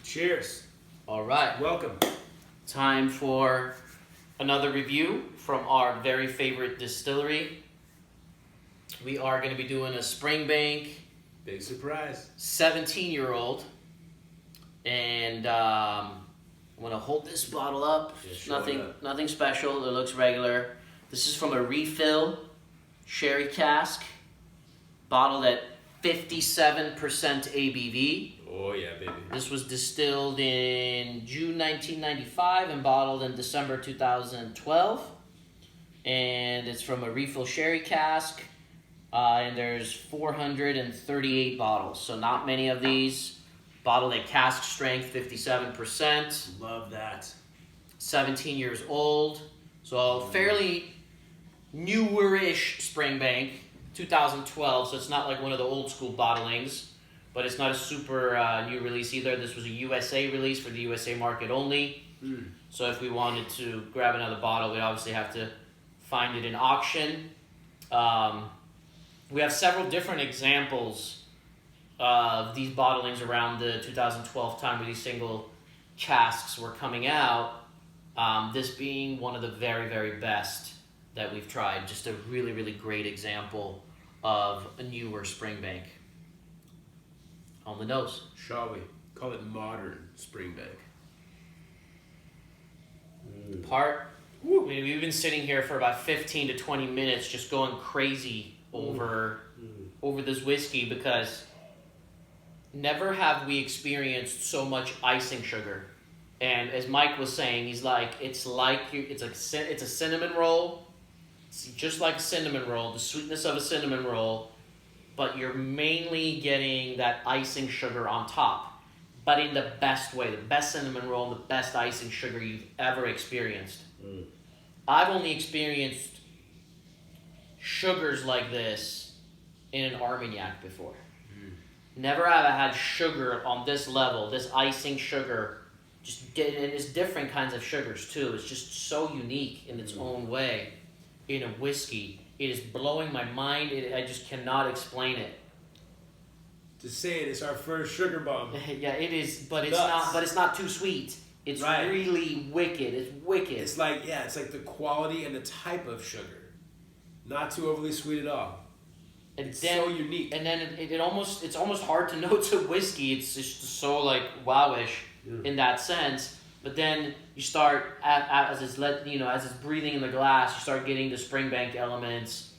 Cheers. All right. Welcome. Time for another review from our very favorite distillery. We are going to be doing a Springbank Big surprise. 17-year-old. And I'm going to hold this bottle up. Nothing special. It looks regular. This is from a refill sherry cask, bottled at 57% ABV. Oh yeah, baby. This was distilled in June 1995 and bottled in December 2012. And it's from a refill sherry cask. And there's 438 bottles. So not many of these. Bottled at cask strength, 57%. Love that. 17 years old. So fairly newer-ish Springbank. 2012, so it's not like one of the old school bottlings. But it's not a super new release either. This was a USA release for the USA market only. So if we wanted to grab another bottle, we'd obviously have to find it in auction. We have several different examples of these bottlings around the 2012 time where these single casks were coming out. This being one of the very, very best that we've tried. Just a really, really great example of a newer Springbank. On the nose. Shall we call it modern Springbank? We've been sitting here for about 15 to 20 minutes just going crazy over this whiskey because never have we experienced so much icing sugar. And as Mike was saying, he's like, it's a cinnamon roll. It's just like a cinnamon roll, the sweetness of a cinnamon roll, but you're mainly getting that icing sugar on top, but in the best way, the best cinnamon roll, the best icing sugar you've ever experienced. I've only experienced sugars like this in an Armagnac before. Never have I had sugar on this level, this icing sugar. And it's different kinds of sugars too. It's just so unique in its own way in a whiskey. It is blowing my mind. I just cannot explain it. Just saying, it's our first sugar bomb. Yeah, it is, but it's Nuts. not. But it's not too sweet. It's Right. really wicked. It's wicked. It's like the quality and the type of sugar. Not too overly sweet at all. And It's then, so unique. And then it's almost hard to know it's a whiskey. It's just so like wowish in that sense. But then you start as it's breathing in the glass, you start getting the Springbank elements,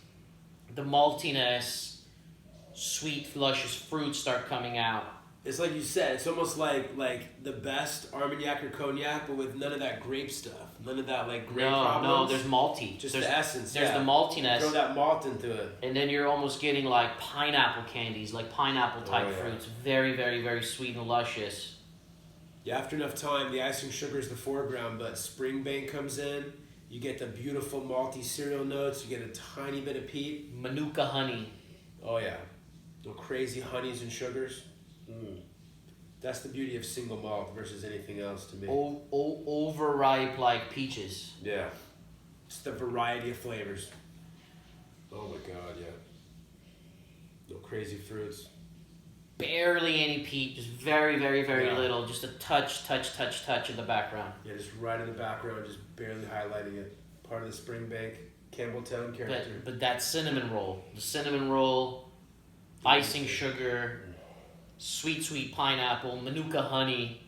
the maltiness, sweet, luscious fruits start coming out. It's like you said, it's almost like the best Armagnac or Cognac, but with none of that grape stuff. None of that like grape problems. No, there's malty. Just there's the essence. There's the maltiness. Throw that malt into it. And then you're almost getting like pineapple candies, like pineapple type fruits. Very, very, very sweet and luscious. Yeah, after enough time, the icing sugar is the foreground, but Springbank comes in. You get the beautiful malty cereal notes. You get a tiny bit of peat. Manuka honey. Oh yeah, no crazy honeys and sugars. That's the beauty of single malt versus anything else to me. Overripe like peaches. Yeah, just the variety of flavors. Oh my god, yeah. No crazy fruits. Barely any peat, just very, very, very little. Just a touch in the background. Yeah, just right in the background, just barely highlighting it. Part of the Springbank Campbelltown character. But that cinnamon roll, icing sugar, sweet pineapple, Manuka honey,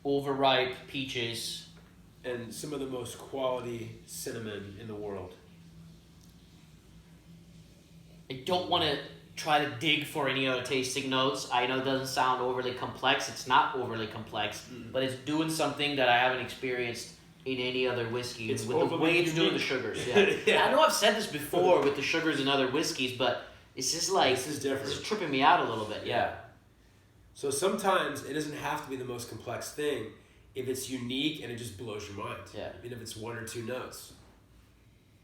overripe peaches. And some of the most quality cinnamon in the world. I don't want to try to dig for any other tasting notes. I know it doesn't sound overly complex. It's not overly complex, but it's doing something that I haven't experienced in any other whiskey. It's with the way it's doing the sugars. Yeah. I know I've said this before with the sugars in other whiskeys, but it's just like this is different. It's tripping me out a little bit. Yeah. So sometimes it doesn't have to be the most complex thing if it's unique and it just blows your mind. Yeah. Even if it's one or two notes.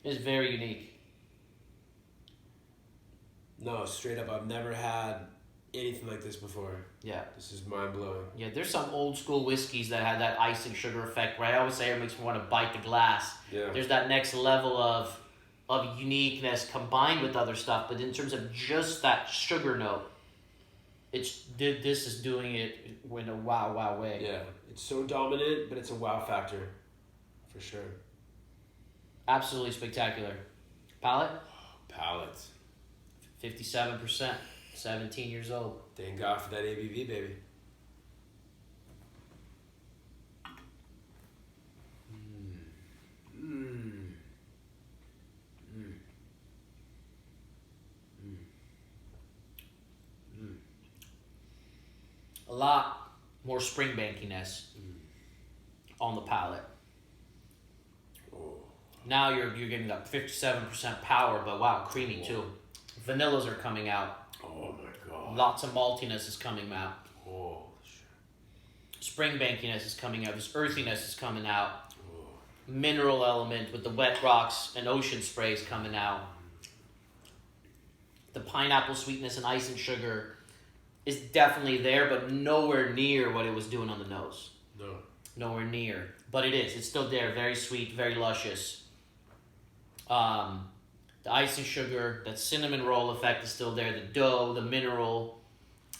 It's very unique. No, straight up, I've never had anything like this before. Yeah. This is mind-blowing. Yeah, there's some old school whiskeys that had that icing sugar effect where I always say it makes me want to bite the glass. Yeah. There's that next level of uniqueness combined with other stuff, but in terms of just that sugar note, This is doing it in a wow way. Yeah, it's so dominant, but it's a wow factor, for sure. Absolutely spectacular. Palate? Palate. 57%. 17 years old. Thank God for that ABV, baby. A lot more Springbankiness on the palate. Oh. Now you're getting that 57% power, but wow, creamy too. Vanillas are coming out. Oh my God. Lots of maltiness is coming out. Oh shit. Springbankiness is coming out. This earthiness is coming out. Mineral element with the wet rocks and ocean sprays coming out. The pineapple sweetness and ice and sugar is definitely there, but nowhere near what it was doing on the nose. No. Nowhere near. But it is. It's still there. Very sweet, very luscious. The ice and sugar, that cinnamon roll effect is still there. The dough, the mineral,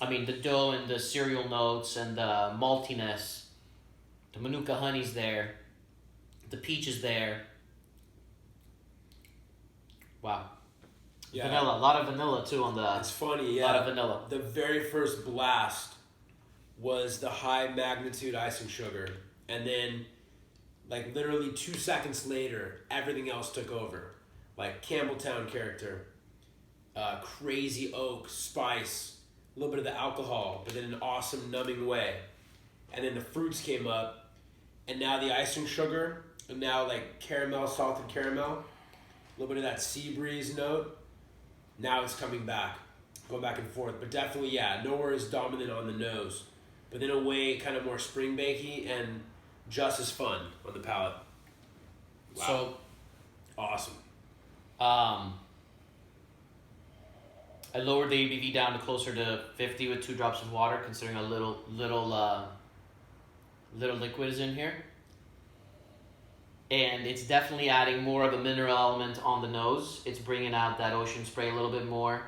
the dough and the cereal notes and the maltiness. The Manuka honey's there. The peach is there. Wow. Yeah. Vanilla. A lot of vanilla too on the... It's funny, yeah. A lot of vanilla. The very first blast was the high magnitude icing sugar. And then, like, literally 2 seconds later, everything else took over. Like, Campbelltown character, crazy oak, spice, a little bit of the alcohol, but in an awesome numbing way. And then the fruits came up, and now the icing sugar, and now, like, caramel, salted caramel, a little bit of that sea breeze note. Now it's coming back, going back and forth. But definitely, yeah, nowhere is dominant on the nose. But in a way, kind of more springbanky and just as fun on the palate. Wow. So, awesome. I lowered the ABV down to closer to 50 with 2 drops of water, considering a little liquid is in here. And it's definitely adding more of a mineral element on the nose. It's bringing out that ocean spray a little bit more,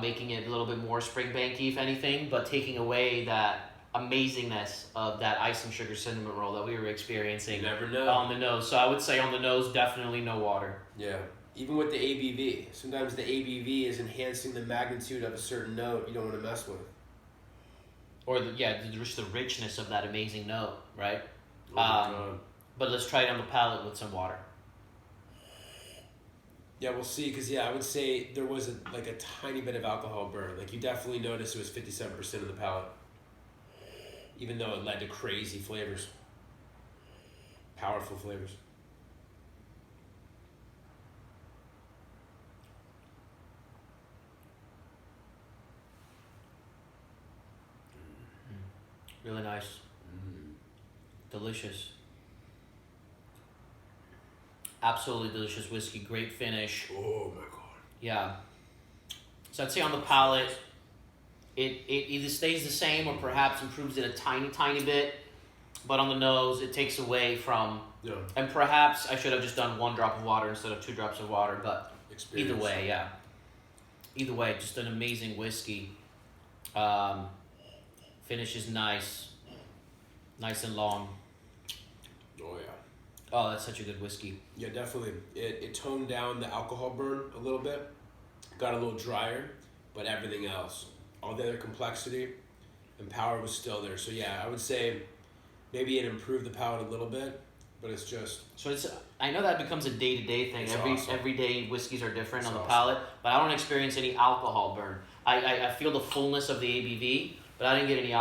making it a little bit more Springbanky, if anything, but taking away that amazingness of that ice and sugar cinnamon roll that we were experiencing. You never know. On the nose. So I would say on the nose, definitely no water. Yeah. Even with the ABV. Sometimes the ABV is enhancing the magnitude of a certain note you don't want to mess with. Or, just the richness of that amazing note, right? Oh my God. But let's try it on the palate with some water. Yeah, we'll see. Because, I would say there was a tiny bit of alcohol burn. Like, you definitely noticed it was 57% of the palate. Even though it led to crazy flavors. Powerful flavors. Really nice. Delicious. Absolutely delicious whiskey. Great finish. Oh my God. Yeah. So I'd say on the palate, it either stays the same or perhaps improves it a tiny bit. But on the nose, it takes away from... Yeah. And perhaps I should have just done 1 drop of water instead of 2 drops of water. But either way, yeah. Either way, just an amazing whiskey. Finish is nice. Nice and long. Oh, yeah. Oh, that's such a good whiskey. Yeah, definitely. It toned down the alcohol burn a little bit. Got a little drier, but everything else, all the other complexity and power was still there. So yeah, I would say maybe it improved the palate a little bit, but it's just... So I know that becomes a day-to-day thing. Awesome. Every day whiskeys are different on the Awesome. palate, but I don't experience any alcohol burn. I feel the fullness of the ABV, but I didn't get any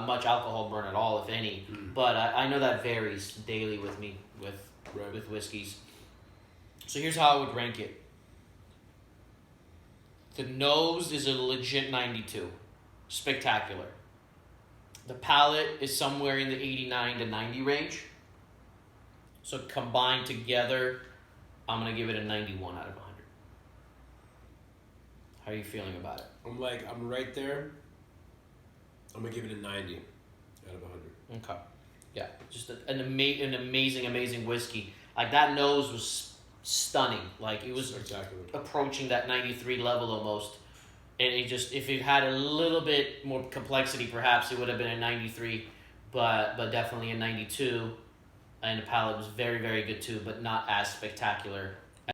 much alcohol burn at all, if any. But I know that varies daily with me with whiskeys. So here's how I would rank it. The nose is a legit 92. Spectacular. The palate is somewhere in the 89 to 90 range. So combined together, I'm going to give it a 91 out of 100. How are you feeling about it? I'm right there. I'm going to give it a 90 out of 100. Okay. Yeah, just an amazing whiskey. Like, that nose was stunning. Like, it was Spectacular. approaching that 93 level almost. And it just, if it had a little bit more complexity, perhaps it would have been a 93, but definitely a 92. And the palate was very, very good too, but not as spectacular